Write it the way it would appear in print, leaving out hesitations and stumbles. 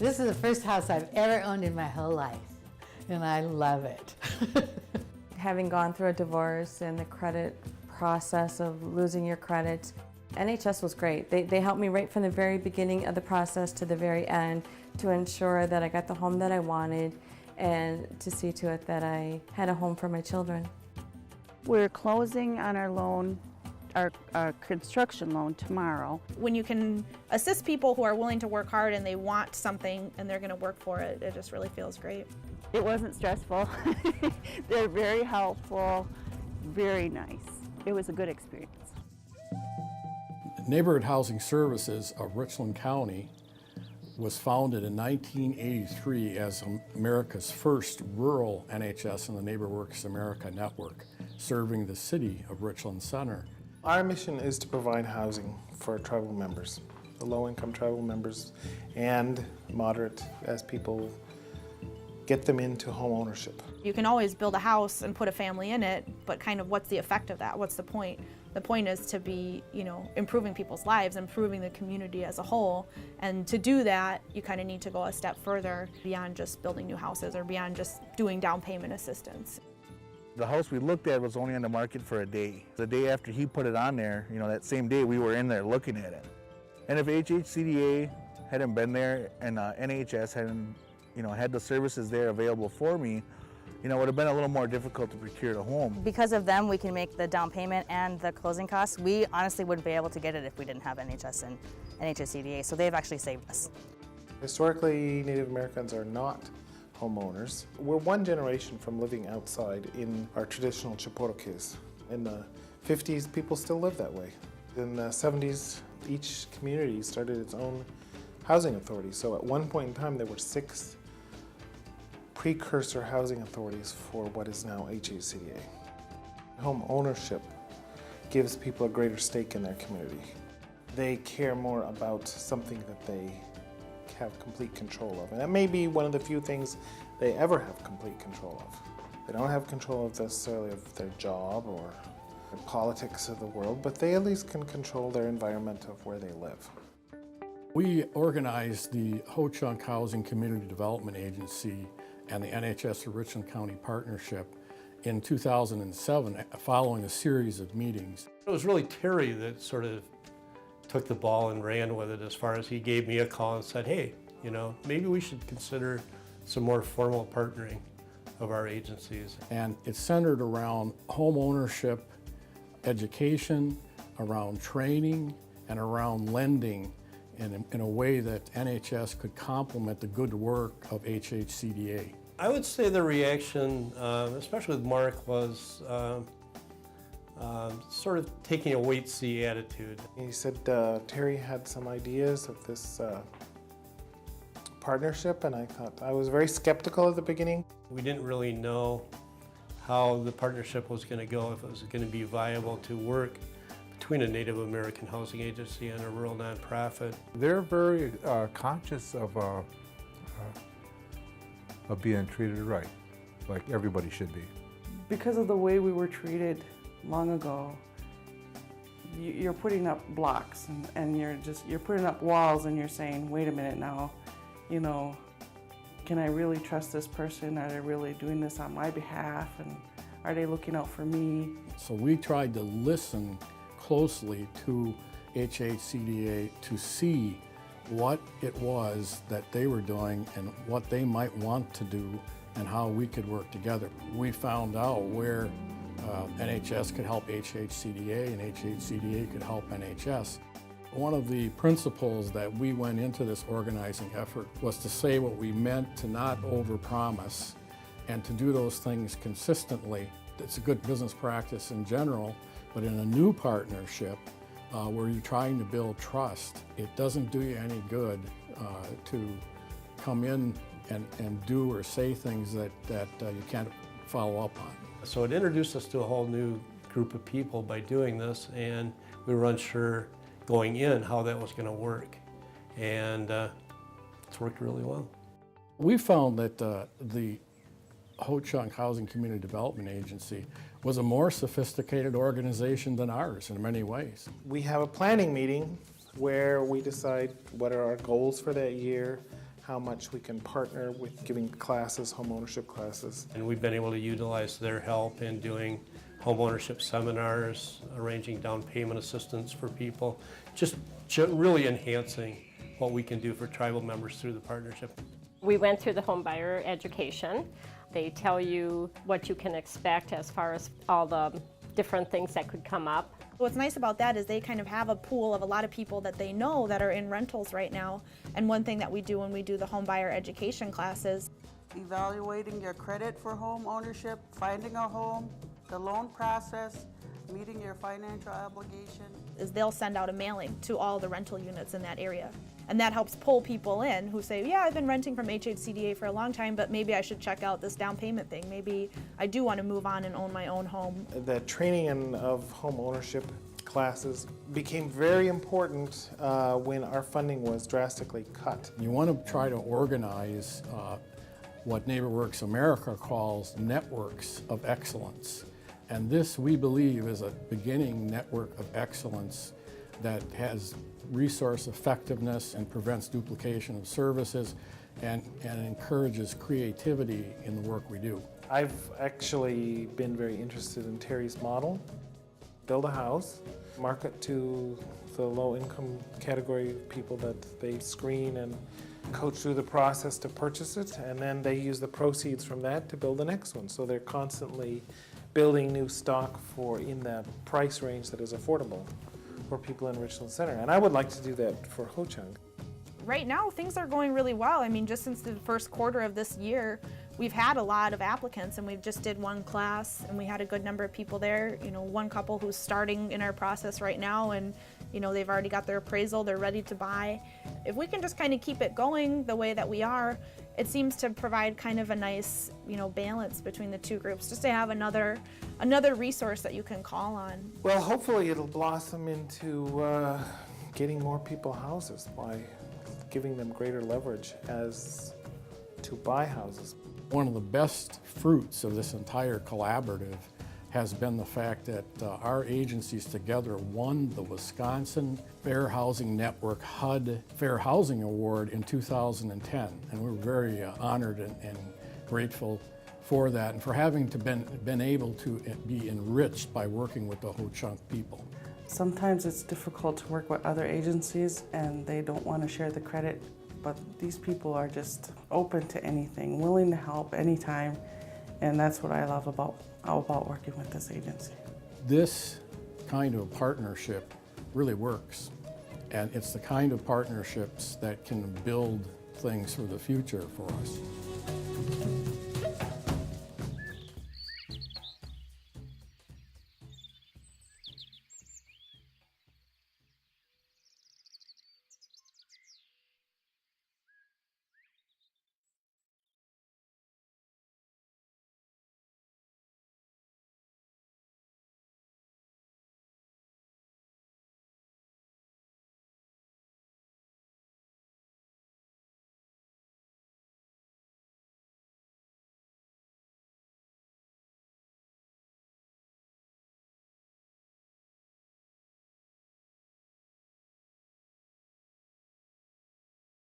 This is the first house I've ever owned in my whole life, and I love it. Having gone through a divorce and the credit process of losing your credit, NHS was great. They helped me right from the very beginning of the process to the very end to ensure that I got the home that I wanted and to see to it that I had a home for my children. We're closing on our loan, our construction loan tomorrow. When you can assist people who are willing to work hard and they want something and they're going to work for it, it just really feels great. It wasn't stressful. They're very helpful, very nice. It was a good experience. Neighborhood Housing Services of Richland County was founded in 1983 as America's first rural NHS in the NeighborWorks America network, serving the city of Richland Center. Our mission is to provide housing for tribal members, the low-income tribal members, and moderate as people get them into home ownership. You can always build a house and put a family in it, but kind of what's the effect of that? What's the point? The point is to be, improving people's lives, improving the community as a whole. And to do that, you kind of need to go a step further beyond just building new houses or beyond just doing down payment assistance. The house we looked at was only on the market for a day. The day after he put it on there, that same day we were in there looking at it. And if HHCDA hadn't been there and NHS hadn't, had the services there available for me, it would have been a little more difficult to procure the home. Because of them, we can make the down payment and the closing costs. We honestly wouldn't be able to get it if we didn't have NHS and NHSCDA, so they've actually saved us. Historically, Native Americans are not homeowners. We're one generation from living outside in our traditional Chaporokes. In the 50s, people still lived that way. In the 70s, each community started its own housing authority. So at one point in time, there were 6 precursor housing authorities for what is now HHCDA. Home ownership gives people a greater stake in their community. They care more about something that they have complete control of. And that may be one of the few things they ever have complete control of. They don't have control of necessarily of their job or the politics of the world, but they at least can control their environment of where they live. We organized the Ho-Chunk Housing Community Development Agency and the NHS of Richland County Partnership in 2007 following a series of meetings. It was really Terry that sort of took the ball and ran with it as far as he gave me a call and said, hey, maybe we should consider some more formal partnering of our agencies. And it's centered around home ownership, education, around training, and around lending in a way that NHS could complement the good work of HHCDA. I would say the reaction, especially with Mark, was sort of taking a wait-see attitude. He said Terry had some ideas of this partnership, and I was very skeptical at the beginning. We didn't really know how the partnership was going to go, if it was going to be viable to work between a Native American housing agency and a rural nonprofit. They're very conscious of being treated right, like everybody should be. Because of the way we were treated long ago, you're putting up blocks and you're putting up walls and you're saying, wait a minute now, can I really trust this person? Are they really doing this on my behalf? And are they looking out for me? So we tried to listen closely to HHCDA to see what it was that they were doing and what they might want to do and how we could work together. We found out where NHS could help HHCDA and HHCDA could help NHS. One of the principles that we went into this organizing effort was to say what we meant, to not overpromise, and to do those things consistently. It's a good business practice in general, but in a new partnership where you're trying to build trust, it doesn't do you any good to come in and do or say things that you can't follow up on. So it introduced us to a whole new group of people by doing this, and we were unsure going in how that was going to work. And it's worked really well. We found that the Ho-Chunk Housing Community Development Agency was a more sophisticated organization than ours in many ways. We have a planning meeting where we decide what are our goals for that year, how much we can partner with giving classes, home ownership classes. And we've been able to utilize their help in doing home ownership seminars, arranging down payment assistance for people, just really enhancing what we can do for tribal members through the partnership. We went through the home buyer education. They tell you what you can expect as far as all the different things that could come up. What's nice about that is they kind of have a pool of a lot of people that they know that are in rentals right now. And one thing that we do when we do the home buyer education classes, evaluating your credit for home ownership, finding a home, the loan process, meeting your financial obligation, is they'll send out a mailing to all the rental units in that area. And that helps pull people in who say, yeah, I've been renting from HHCDA for a long time, but maybe I should check out this down payment thing. Maybe I do want to move on and own my own home. The training of home ownership classes became very important when our funding was drastically cut. You want to try to organize what NeighborWorks America calls networks of excellence. And this, we believe, is a beginning network of excellence that has resource effectiveness and prevents duplication of services and encourages creativity in the work we do. I've actually been very interested in Terry's model. Build a house, market to the low-income category of people that they screen and coach through the process to purchase it, and then they use the proceeds from that to build the next one. So they're constantly building new stock for in the price range that is affordable for people in Richland Center. And I would like to do that for Ho-Chunk. Right now, things are going really well. I mean, just since the first quarter of this year, we've had a lot of applicants, and we just did one class, and we had a good number of people there. You know, one couple who's starting in our process right now, and you know, they've already got their appraisal, they're ready to buy. If we can just kind of keep it going the way that we are, it seems to provide kind of a nice, you know, balance between the two groups, just to have another resource that you can call on. Well, hopefully it'll blossom into getting more people houses by giving them greater leverage as to buy houses. One of the best fruits of this entire collaborative has been the fact that our agencies together won the Wisconsin Fair Housing Network HUD Fair Housing Award in 2010. And we're very honored and grateful for that and for having been able to be enriched by working with the Ho-Chunk people. Sometimes it's difficult to work with other agencies and they don't want to share the credit, but these people are just open to anything, willing to help anytime, and that's what I love about working with this agency. This kind of partnership really works, and it's the kind of partnerships that can build things for the future for us.